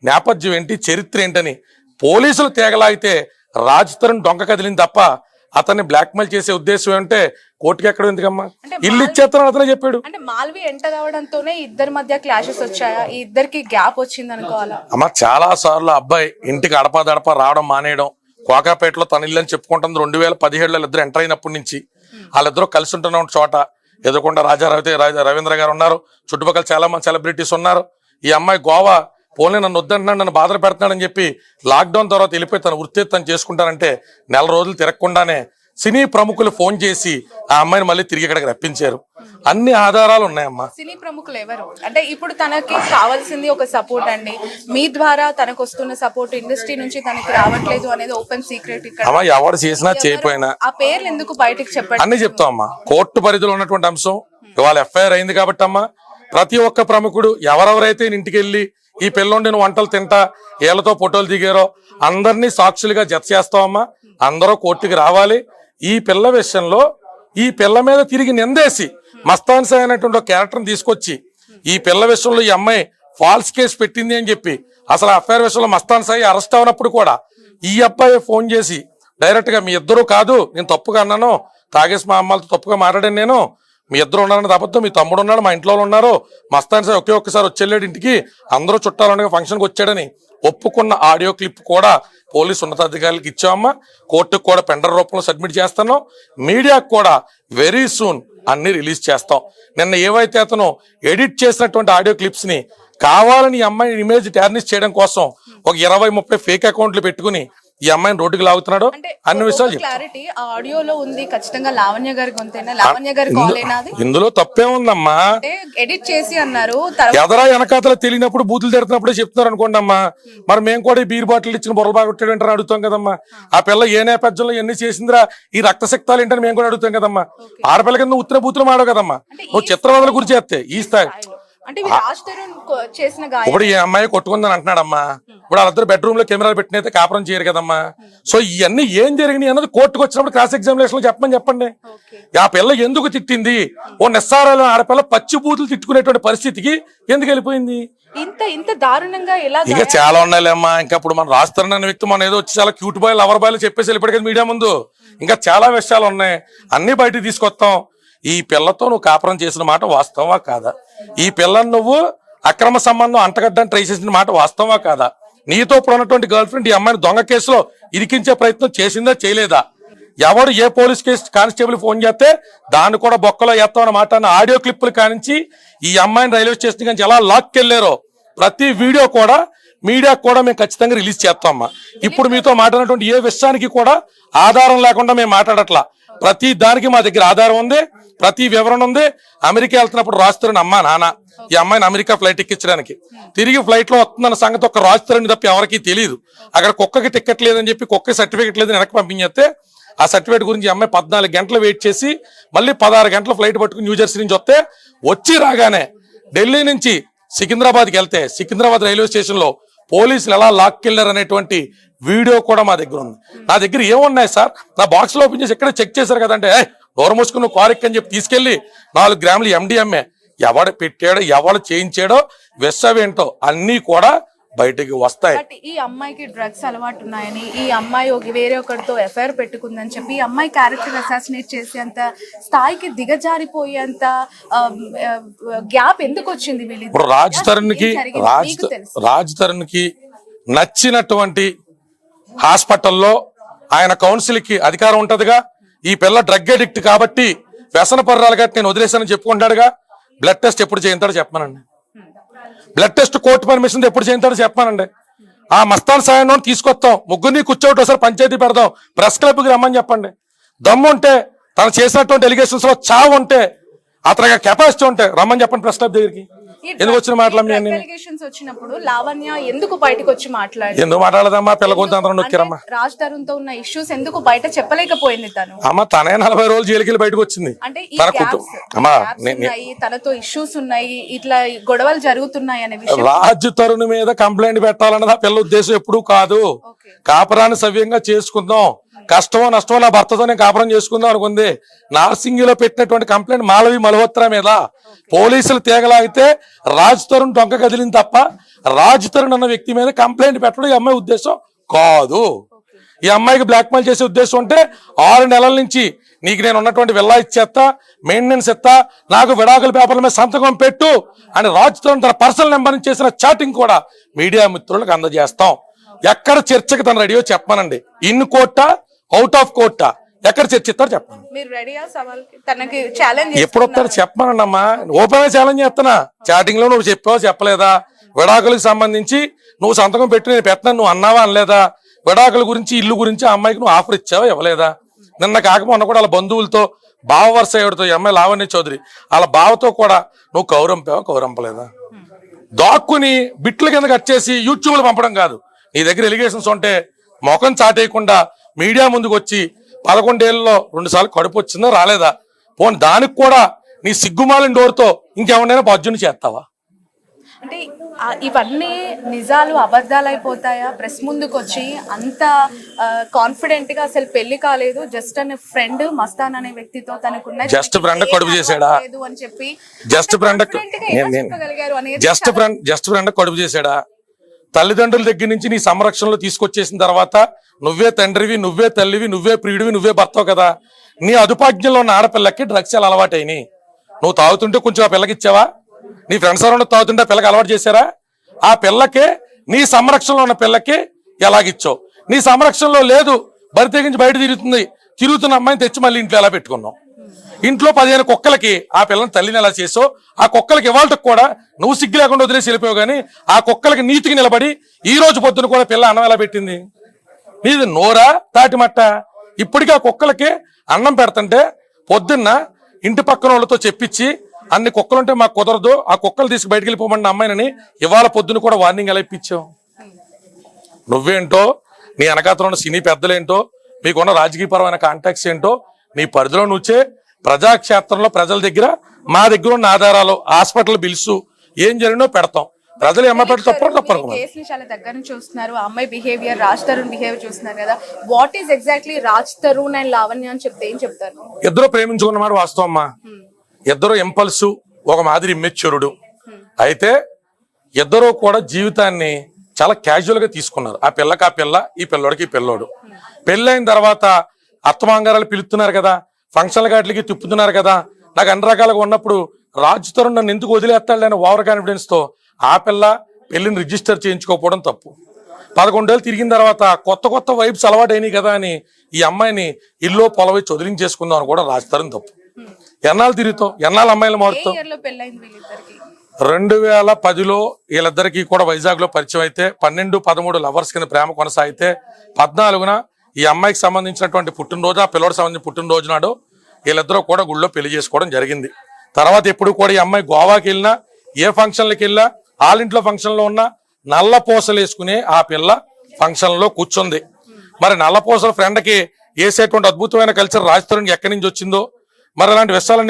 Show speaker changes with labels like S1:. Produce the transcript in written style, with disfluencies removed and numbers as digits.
S1: నేపథ్యం ఏంటి, చరిత్ర ఏంటని పోలీసులు తేగలాగితే రాజ్ తరుణ్ డొంక కదిలింది తప్ప అతన్ని బ్లాక్మెయిల్ చేసే ఉద్దేశం అంటే కోర్టుకి ఎక్కడ ఎందుకమ్మా, ఇల్లు ఇచ్చేస్తాను అతనే చెప్పాడు.
S2: అంటే మాల్వి ఎంటర్ అవడంతోనే ఇద్దరి మధ్య క్లాషెస్ వచ్చాయా, ఈ ఇద్దరికి గ్యాప్ వచ్చింది అనుకోవాలా?
S1: అమ్మ చాలా సార్లు అబ్బాయి ఇంటికి అడపా రావడం మానేయడం, కోకాపేటలో తన ఇల్లు అని చెప్పుకుంటుంది 2017లో ఇద్దరు ఎంటర్ అయినప్పటి నుంచి వాళ్ళిద్దరూ కలిసి ఉంటున్న చోట ఎదుర్కొండ రవీంద్ర గారు ఉన్నారు, చుట్టుపక్కల చాలా మంది సెలబ్రిటీస్ ఉన్నారు. ఈ అమ్మాయి గోవా పోనీ నన్ను వద్దంటున్నాడు, నన్ను బాధలు పెడుతున్నాడని చెప్పి లాక్డౌన్ తర్వాత వెళ్ళిపోయి తన వృత్తి తను చేసుకుంటానంటే నెల రోజులు తిరగకుండానే సినీ ప్రముఖులు ఫోన్ చేసి ఆ అమ్మాయిని మళ్ళీ తిరిగి ఇక్కడికి రప్పించారు. అన్ని ఆధారాలు ఉన్నాయమ్మా.
S2: సినీ ప్రముఖులు ఎవరు అంటే ఇప్పుడు తనకి కావాల్సింది ఒక సపోర్ట్ అండి, మీ ద్వారా తనకు వస్తున్న సపోర్ట్ ఇండస్ట్రీ నుంచి తనకి రావట్లేదు అనేది ఓపెన్ సీక్రెట్. ఇక్కడ
S1: ఎవరు చేసినా చేయపోయినా
S2: ఆ పేర్లు ఎందుకు బయటకు చెప్పండి
S1: అన్ని చెప్తాం అమ్మా. కోర్టు పరిధిలో ఉన్నటువంటి అంశం ఇవాళ ఎఫ్ఐఆర్ అయింది కాబట్టి అమ్మా ప్రతి ఒక్క ప్రముఖుడు ఎవరెవరైతే ఇంటికి వెళ్ళి ఈ పిల్లోండి నువ్వు వంటలు తింటా ఏళ్లతో ఫోటోలు దిగారో అందరినీ సాక్షులుగా జత చేస్తామమ్మా. అందరూ కోర్టుకి రావాలి. ఈ పిల్ల విషయంలో ఈ పిల్ల మీద తిరిగి నిందేసి మస్తాన్ సాయి అనేటువంటి క్యారెక్టర్ని తీసుకొచ్చి ఈ పిల్ల విషయంలో ఈ అమ్మాయి ఫాల్స్ కేసు పెట్టింది అని చెప్పి అసలు ఎఫ్ఐఆర్ విషయంలో మస్తాన్ సాయి అరెస్ట్ అవునప్పుడు కూడా ఈ అబ్బాయి ఫోన్ చేసి డైరెక్ట్ గా మీ ఇద్దరు కాదు నేను తప్పుగా అన్నాను, తాగేసి మా అమ్మాలతో తప్పుగా మాట్లాడాను, నేను మీ ఇద్దరు ఉన్నారని తప్పదు, మీ తమ్ముడు ఉన్నాడు, మా ఇంట్లో ఉన్నారు, మస్తాన్ సాయి ఒక్కసారి వచ్చేళ్ళాడు ఇంటికి, అందరూ చుట్టాలు ఫంక్షన్కి వచ్చాడని ఒప్పుకున్న ఆడియో క్లిప్ కూడా పోలీసు ఉన్నతాధికారులకు ఇచ్చామమ్మా. కోర్టుకు కూడా పెండర్ రూపంలో సబ్మిట్ చేస్తాను, మీడియాకు కూడా వెరీ సూన్ అన్ని రిలీజ్ చేస్తాం. నిన్న ఏవైతే అతను ఎడిట్ చేసినటువంటి ఆడియో క్లిప్స్ ని కావాలని ఈ అమ్మాయి ఇమేజ్ టార్నిష్ చేయడం కోసం ఒక 20-30 ఫేక్ అకౌంట్లు పెట్టుకుని ఈ అమ్మాయిని రోడ్డుకి లాగుతున్నాడు. అన్ని విషయాలు
S2: క్లారిటీ ఆడియోలో ఉంది, ఖచ్చితంగా లావణ్య గారి గొంతేనా, లావణ్య గారి కాలేనా?
S1: ఇందులో తప్పే ఉందమ్మా.
S2: ఎడిట్ చేసి అన్నారు,
S1: ఎదరా వెనకాతల తెలియనప్పుడు బూతులు తిడుతున్నప్పుడే చెప్తున్నారు అనుకోండి అమ్మా. మరి మేము కూడా ఈ బీర్ బాటిల్ ఇచ్చిన బొరలు బాగా కొట్టాడంటారు అడుగుతాం కదమ్మా. ఆ పిల్ల ఏ నేపథ్యంలో ఎన్ని చేసిందిరా ఈ రక్తశక్తాలు ఏంటని మేము కూడా అడుగుతాం కదమ్మా. ఆడపిల్ల కింద ఉత్తర బూతులు మాడవు కదమ్మా, నువ్వు చిత్రవదల గురించి చేస్తే ఈ స్థాయి. ఇప్పుడు ఈ అమ్మాయి కొట్టుకుందని అంటున్నాడమ్మా. ఇప్పుడు వాళ్ళిద్దరు బెడ్రూమ్ లో కెమెరాలు పెట్టినైతే కాపురం చేయరు కదమ్మా. సో ఇవన్నీ ఏం జరిగినాయి అన్నది కోర్టుకు వచ్చినప్పుడు క్రాస్ ఎగ్జామినేషన్ లో చెప్పండి. ఆ పిల్ల ఎందుకు తిట్టింది, ఓ నిస్సారాలు ఆడపిల్ల పచ్చి బూతులు తిట్టుకునేటువంటి పరిస్థితికి ఎందుకు వెళ్ళిపోయింది?
S2: ఇంత దారుణంగా
S1: ఇక చాలా ఉన్నాయిలేమ్మా. ఇంకా ఇప్పుడు మనం రాస్తారన్న వ్యక్తి మనం ఏదో వచ్చి చాలా క్యూట్ బాయ్ లవర్ బాయ్లు చెప్పేసి వెళ్ళిపోయాడు మీడియా ముందు. ఇంకా చాలా విషయాలు ఉన్నాయి, అన్ని బయటకు తీసుకొస్తాం. ఈ పిల్లతో నువ్వు కాపురం చేసిన మాట వాస్తవా కాదా? ఈ పిల్లని నువ్వు అక్రమ సంబంధం అంటగడ్డానికి ట్రై చేసిన మాట వాస్తవా కాదా? నీతో ఇప్పుడు ఉన్నటువంటి గర్ల్ ఫ్రెండ్ ఈ అమ్మాయిని దొంగ కేసులో ఇరికించే ప్రయత్నం చేసిందా చేయలేదా? ఎవడు ఏ పోలీస్ కేసు కానిస్టేబుల్ ఫోన్ చేస్తే దాన్ని కూడా బొక్కలో ఎత్తామని మాట్లాడిన ఆడియో క్లిప్పులు కానించి ఈ అమ్మాయిని రైల్వే స్టేషన్ నుంచి ఎలా లాక్కెళ్లారో ప్రతి వీడియో కూడా మీడియాకు కూడా మేము ఖచ్చితంగా రిలీజ్ చేస్తామమ్మా. ఇప్పుడు మీతో మాట్లాడినటువంటి ఏ విషయానికి కూడా ఆధారం లేకుండా మేము మాట్లాడట్లా. ప్రతి దానికి మా దగ్గర ఆధారం ఉంది, ప్రతి వివరణ ఉంది. అమెరికా వెళ్తున్నప్పుడు రాజుతరుణ్ అమ్మా నాన్న ఈ అమ్మాయిని అమెరికా ఫ్లైట్ ఎక్కించడానికి తిరిగి ఫ్లైట్ లో వస్తుందన్న సంగతి ఒక రాజుతరుణ్ తప్ప ఎవరికి తెలియదు. అక్కడ కుక్కకి టికెట్ లేదని చెప్పి కుక్క సర్టిఫికెట్ లేదని వెనక్కి పంపించేస్తే ఆ సర్టిఫికేట్ గురించి ఈ అమ్మాయి 14 గంటలు వెయిట్ చేసి మళ్ళీ 16 గంటల ఫ్లైట్ పట్టుకుని న్యూజెర్సీ నుంచి వస్తే వచ్చి రాగానే ఢిల్లీ నుంచి సికింద్రాబాద్కి వెళ్తే సికింద్రాబాద్ రైల్వే స్టేషన్ లో పోలీసులు ఎలా లాక్కెళ్లారు అనేటువంటి వీడియో కూడా మా దగ్గర ఉంది. నా దగ్గర ఏమున్నాయి సార్, నా బాక్స్ లో ఓపెన్ చేసి ఎక్కడ చెక్ చేశారు కదంటే డోర్ మూసుకుని నువ్వు కారు ఎక్కని చెప్పి తీసుకెళ్లి 4 గ్రాములు MDMA ఎవడు పెట్టాడో ఎవడు చేయించాడో విషవేంటో అన్ని కూడా బయటకి వస్తాయి.
S2: ఈ అమ్మాయికి డ్రగ్స్ అలవాటు ఉన్నాయని, ఈ అమ్మాయి వేరే ఒకరితో ఎఫ్ఐఆర్ పెట్టుకుందని చెప్పి ఈ అమ్మాయి క్యారెక్టర్ అసాసినేట్ చేసేంత స్థాయికి దిగజారిపోయేంత గ్యాప్ ఎందుకు వచ్చింది?
S1: ఇప్పుడు రాజ్ తరుణ్ కి నచ్చినటువంటి హాస్పిటల్లో ఆయన కౌన్సిల్ కి అధికారం ఉంటదిగా. ఈ పిల్ల డ్రగ్ అడిక్ట్ కాబట్టి వ్యసన పర్రాలుగా నేను వదిలేశానని చెప్పుకుంటాడుగా. బ్లడ్ టెస్ట్ ఎప్పుడు చేయించాడో చెప్పానండి. బ్లడ్ టెస్ట్ కోర్టు పర్మిషన్ ఎప్పుడు చేయించాడో చెప్పానండి. ఆ మస్తాన్ సాయం తీసుకొస్తాం, ముగ్గురిని కూర్చోటి ఒకసారి పంచాయతీ పెడదాం, ప్రెస్ క్లబ్కి రమ్మని చెప్పండి. దమ్ము ఉంటే తను చేసినటువంటి ఎలిగేషన్స్ లో చావు ఉంటే అతనికి కెపాసిటీ ఉంటే రమ్మని చెప్పండి ప్రెస్ క్లబ్ దగ్గరికి. ఎందుకు వచ్చిన
S2: వచ్చినప్పుడు లావణ్య ఎందుకు బయటకు వచ్చి
S1: ఎందుకు మాట్లాడదమ్మా? పిల్ల కొంత అందరం నొక్కిరమ్మా.
S2: రాజ్ తరుణ్ తో ఉన్న ఇష్యూస్ ఎందుకు బయట చెప్పలేకపోయింది తను?
S1: అమ్మ తనే 40 రోజులు జైలుకి వెళ్ళి బయటకు వచ్చింది.
S2: అంటే తనతో ఇష్యూస్ ఉన్నాయి, ఇట్లా గొడవలు జరుగుతున్నాయి అనే విషయం.
S1: రాజ్ తరుణ్ మీద కంప్లైంట్ పెట్టాలన్నది ఆ పిల్ల ఉద్దేశం ఎప్పుడు కాదు. కాపురాన్ని సవ్యంగా చేసుకుందాం, కష్టమో నష్టమో నా భర్తతో నేను కాపురం చేసుకుందాం అనుకుంది. నార్సింగిలో పెట్టినటువంటి కంప్లైంట్ మాలవి మల్హోత్రా మీద పోలీసులు తీగలాగితే రాజ్ తరుణ్ డొంక కదిలింది తప్ప రాజ్ తరుణ్ అన్న వ్యక్తి మీద కంప్లైంట్ పెట్టడం ఈ అమ్మాయి ఉద్దేశం కాదు. ఈ అమ్మాయికి బ్లాక్మెయిల్ చేసే ఉద్దేశం ఉంటే 6 నెలల నుంచి నీకు నేను ఉన్నటువంటి విల్లా ఇచ్చేస్తా, మెయింటెనెన్స్ ఇస్తా, నాకు విడాకుల పేపర్ల మీద సంతకం పెట్టు అని రాజ్ తరుణ్ తన పర్సనల్ నెంబర్ నుంచి చేసిన చాటింగ్ కూడా మీడియా మిత్రులకు అందజేస్తాం. ఎక్కడ చర్చకి తన రెడీయో చెప్పమనండి. ఇన్ కోర్టా అవుట్ ఆఫ్ కోర్టా ఎక్కడ చర్చిస్తారు చెప్పండి.
S2: మీరు రెడీయా సవాల్కి? తనకి ఛాలెంజ్
S1: ఎప్పుడు వస్తారు చెప్పమనండి అమ్మా. ఓపెన్ గా ఛాలెంజ్ చేస్తున్నా. చాటింగ్ లో నువ్వు చెప్పావా చెప్పలేదా? విడాకులకు సంబంధించి నువ్వు సంతకం పెట్టి నేను పెట్టినా నువ్వు అన్నావా అనలేదా? విడాకుల గురించి ఇల్లు గురించి ఆ అమ్మాయికి నువ్వు ఆఫర్ ఇచ్చావా ఇవ్వలేదా? నిన్న కాకపోయినా కూడా వాళ్ళ బంధువులతో బావ వరుస ఎవరితో ఈ అమ్మాయి లావణ్య చౌదరి వాళ్ళ బావతో కూడా నువ్వు కౌరంపలేదా? దాక్కుని బిట్లు కింద కట్ చేసి యూట్యూబ్లో పంపడం కాదు. నీ దగ్గర ఎలిగేషన్స్ ఉంటే ముఖం చాటేయకుండా మీడియా ముందుకు వచ్చి 11 ఏళ్ళలో 2 సార్లు కడుపు వచ్చిందా రాలేదా? పోనీ దానికి కూడా నీ సిగ్గుమాలిన డోర్తో ఇంకెవరైనా బాధ్యుని చేస్తావా?
S2: అంటే ఇవన్నీ నిజాలు అబద్ధాలు అయిపోతాయా? ప్రెస్ ముందుకు వచ్చి అంత కాన్ఫిడెంట్ గా అసలు పెళ్లి కాలేదు, జస్ట్ అనే ఫ్రెండ్ మస్తాన్ అనే వ్యక్తితో తనకున్న
S1: జస్ట్ ఫ్రెండ్ కడుపు చేసాడా?
S2: అని చెప్పి
S1: జస్ట్ ఫ్రెండ్ కడుపు చేసాడా? తల్లిదండ్రుల దగ్గర నుంచి నీ సంరక్షణలో తీసుకొచ్చేసిన తర్వాత నువ్వే తండ్రివి, నువ్వే తల్లివి, నువ్వే ప్రియుడివి, నువ్వే భర్తవు కదా. నీ అదుపాజ్ఞంలో ఉన్న ఆడపిల్లకి డ్రగ్స్ ఎలా అలవాటైనాయి? నువ్వు తాగుతుంటే కొంచెం ఆ పిల్లకి ఇచ్చావా? నీ ఫ్రెండ్స్ ఎవరైనా తాగుతుంటే ఆ పిల్లకి అలవాటు చేశారా? ఆ పిల్లకే నీ సంరక్షణలో ఉన్న పిల్లకి ఎలాగిచ్చావు? నీ సంరక్షణలో లేదు, బరి తెగించి బయట తిరుగుతున్న అమ్మాయిని తెచ్చి మళ్ళీ ఇంట్లో ఎలా పెట్టుకున్నావు? ఇంట్లో 15 కుక్కలకి ఆ పిల్లని తల్లిని ఎలా చేసావు? ఆ కుక్కలకి ఇవాళకి కూడా నువ్వు సిగ్గు లేకుండా వదిలేసి వెళ్ళిపోయావు. కానీ ఆ కుక్కలకి నీతికి నిలబడి ఈ రోజు పొద్దున కూడా పిల్ల అన్నం ఎలా పెట్టింది? నీది నోరా తాటిమట్ట? ఇప్పటికీ ఆ కుక్కలకి అన్నం పెడుతుంటే పొద్దున్న ఇంటి పక్కన వాళ్ళతో చెప్పించి అన్ని కుక్కలుంటే మాకు కుదరదు, ఆ కుక్కలు తీసుకు బయటకు వెళ్ళిపోమన్న అమ్మాయినని ఇవాళ పొద్దున కూడా వార్నింగ్ ఎలా ఇప్పించావు? నువ్వేంటో, నీ వెనకాతలో ఉన్న సినీ పెద్దలేంటో, మీకున్న రాజకీయపరమైన కాంటాక్ట్స్ ఏంటో, నీ పరిధిలో నుంచే ప్రజాక్షేత్రంలో ప్రజల దగ్గర మా దగ్గర ఉన్న ఆధారాలు, హాస్పిటల్ బిల్స్ ఏం జరిగినో పెడతాం. ప్రజలు ఏమంటారు తప్పరు.
S2: కేసుని చాలా దగ్గర నుంచి చూస్తున్నారు. అమ్మాయి బిహేవియర్, రాజ్ తరుణ్ బిహేవియర్ చూస్తున్నారు కదా. What is exactly Raj Tarun and Lavanya అని చెప్తే ఏం చెప్తారు?
S1: ఇద్దరు ప్రేమించుకున్న మాట వాస్తవం అమ్మా. ఇద్దరు ఇంపల్సు, ఒక మాదిరి ఇమ్మెచ్యూరుడు. అయితే ఇద్దరు కూడా జీవితాన్ని చాలా క్యాజువల్ గా తీసుకున్నారు. ఆ పిల్లకి ఆ పిల్ల, ఈ పిల్లోడికి ఈ పిల్లోడు. పెళ్ళైన తర్వాత అత్తమాంగారాలు పిలుస్తున్నారు కదా, ఫంక్షన్ల గాట్లకి తిప్పుతున్నారు కదా. నాకు అన్ని రకాలుగా ఉన్నప్పుడు రాజ్ తరుణ్ నన్ను ఎందుకు వదిలేస్తాడు అని ఓవర్ కాన్ఫిడెన్స్ తో ఆ పిల్ల పెళ్లిని రిజిస్టర్ చేయించుకోకపోవడం తప్పు. 11 ఏళ్ళు తిరిగిన తర్వాత కొత్త వైబ్స్ అలవాటు అయినాయి కదా అని ఈ అమ్మాయిని ఇల్లు పొలవై చదిలించేసుకుందాం అని కూడా రాజ్ తరుణ్ తప్పు. ఎన్నాళ్ళు తిరుగుతావు? ఎన్నాళ్ళు అమ్మాయిలు మారుతావు? 2010లో వీళ్ళిద్దరికి కూడా వైజాగ్ లో పరిచయం అయితే 12-13 లవర్స్ కింద ప్రేమ కొనసాగితే 14న ఈ అమ్మాయికి సంబంధించినటువంటి పుట్టినరోజు, ఆ పిల్లడికి సంబంధించిన పుట్టినరోజు నాడు వీళ్ళిద్దరూ కూడా గుళ్ళో పెళ్లి చేసుకోవడం జరిగింది. తర్వాత ఎప్పుడు కూడా ఈ అమ్మాయి గోవాకి వెళ్ళినా, ఏ ఫంక్షన్లకి వెళ్ళినా, వాళ్ళింట్లో ఫంక్షన్ లో ఉన్నా నల్ల పూసలు వేసుకునే ఆ పిల్ల ఫంక్షన్ లో కూర్చుంది. మరి నల్ల పూసల ఫ్రెండ్ కి వేసేటువంటి అద్భుతమైన కల్చర్ రాజ్ తరుణ్ ఎక్కడి నుంచి వచ్చిందో, మరి అలాంటి విషయాలన్నీ